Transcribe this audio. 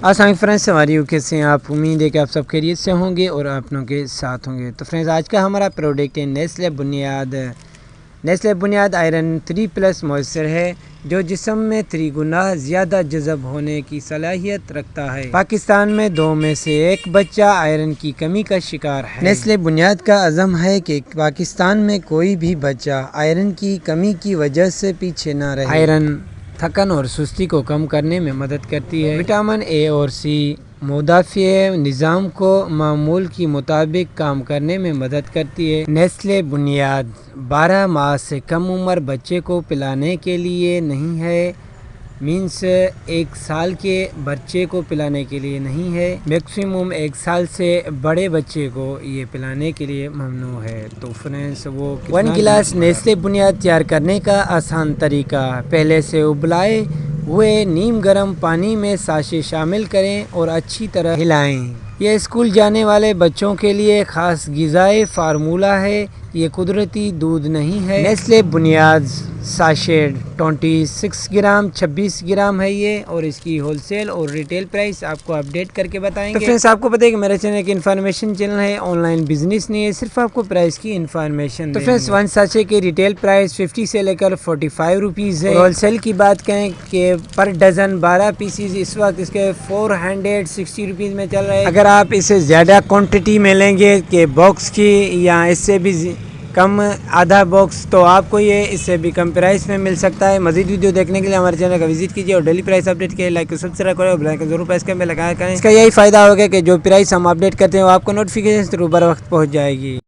السلام فرینڈس، ہماری کیسے ہیں آپ؟ امید ہے کہ آپ سب خیریت سے ہوں گے اور اپنوں کے ساتھ ہوں گے۔ تو فرینڈس، آج کا ہمارا پروڈکٹ ہے نیسلے بنیاد آئرن 3+ موثر ہے، جو جسم میں 3 گنا زیادہ جذب ہونے کی صلاحیت رکھتا ہے۔ پاکستان میں 2 میں سے 1 بچہ آئرن کی کمی کا شکار ہے۔ نیسلے بنیاد کا عزم ہے کہ پاکستان میں کوئی بھی بچہ آئرن کی کمی کی وجہ سے پیچھے نہ رہے۔ آئرن تھکن اور سستی کو کم کرنے میں مدد کرتی ہے۔ وٹامن اے اور سی مدافعی نظام کو معمول کے مطابق کام کرنے میں مدد کرتی ہے۔ نیسلے بنیاد 12 ماہ سے کم عمر بچے کو پلانے کے لیے نہیں ہے، مینس 1 سال کے بچے کو پلانے کے لیے نہیں ہے، میکسیمم 1 سال سے بڑے بچے کو یہ پلانے کے لیے ممنوع ہے۔ تو فرینڈس، وہ 1 گلاس نیسلے بنیاد تیار کرنے کا آسان طریقہ: پہلے سے ابلائے ہوئے نیم گرم پانی میں ساشے شامل کریں اور اچھی طرح ہلائیں۔ یہ اسکول جانے والے بچوں کے لیے خاص غذائی فارمولہ ہے، یہ قدرتی دودھ نہیں ہے۔ نیسلے بنیاد ساشیٹ 26 گرام 26 گرام ہے یہ، اور اس کی ہول سیل اور ریٹیل پرائس آپ کو اپڈیٹ کر کے بتائیں گے۔ تو فرینڈس، آپ کو پتہ ہے کہ میرا چینل ایک انفارمیشن چینل ہے، آن لائن بزنس نہیں ہے، صرف آپ کو پرائس کی انفارمیشن۔ تو فرینڈس، 1 ساشے کی ریٹیل پرائس 50 سے لے کر 45 روپیز ہے۔ ہول سیل کی بات کریں کہ پر ڈزن 12 پیسز اس وقت اس کے 460 روپیز میں چل رہے ہیں۔ اگر آپ اسے زیادہ کوانٹٹی میں لیں گے کہ باکس کی یا اس سے بھی کم آدھا باکس، تو آپ کو یہ اس سے بھی کم پرائس میں مل سکتا ہے۔ مزید ویڈیو دیکھنے کے لیے ہمارے چینل کا وزٹ کیجیے اور ڈیلی پرائس اپڈیٹ کے لائک سبسکرائب کریں اور بیل آئیکن ضرور پریس کریں، لگایا کریں۔ اس کا یہی فائدہ ہوگا کہ جو پرائس ہم اپڈیٹ کرتے ہیں وہ آپ کو نوٹیفیکیشن تھرو بر وقت پہنچ جائے گی۔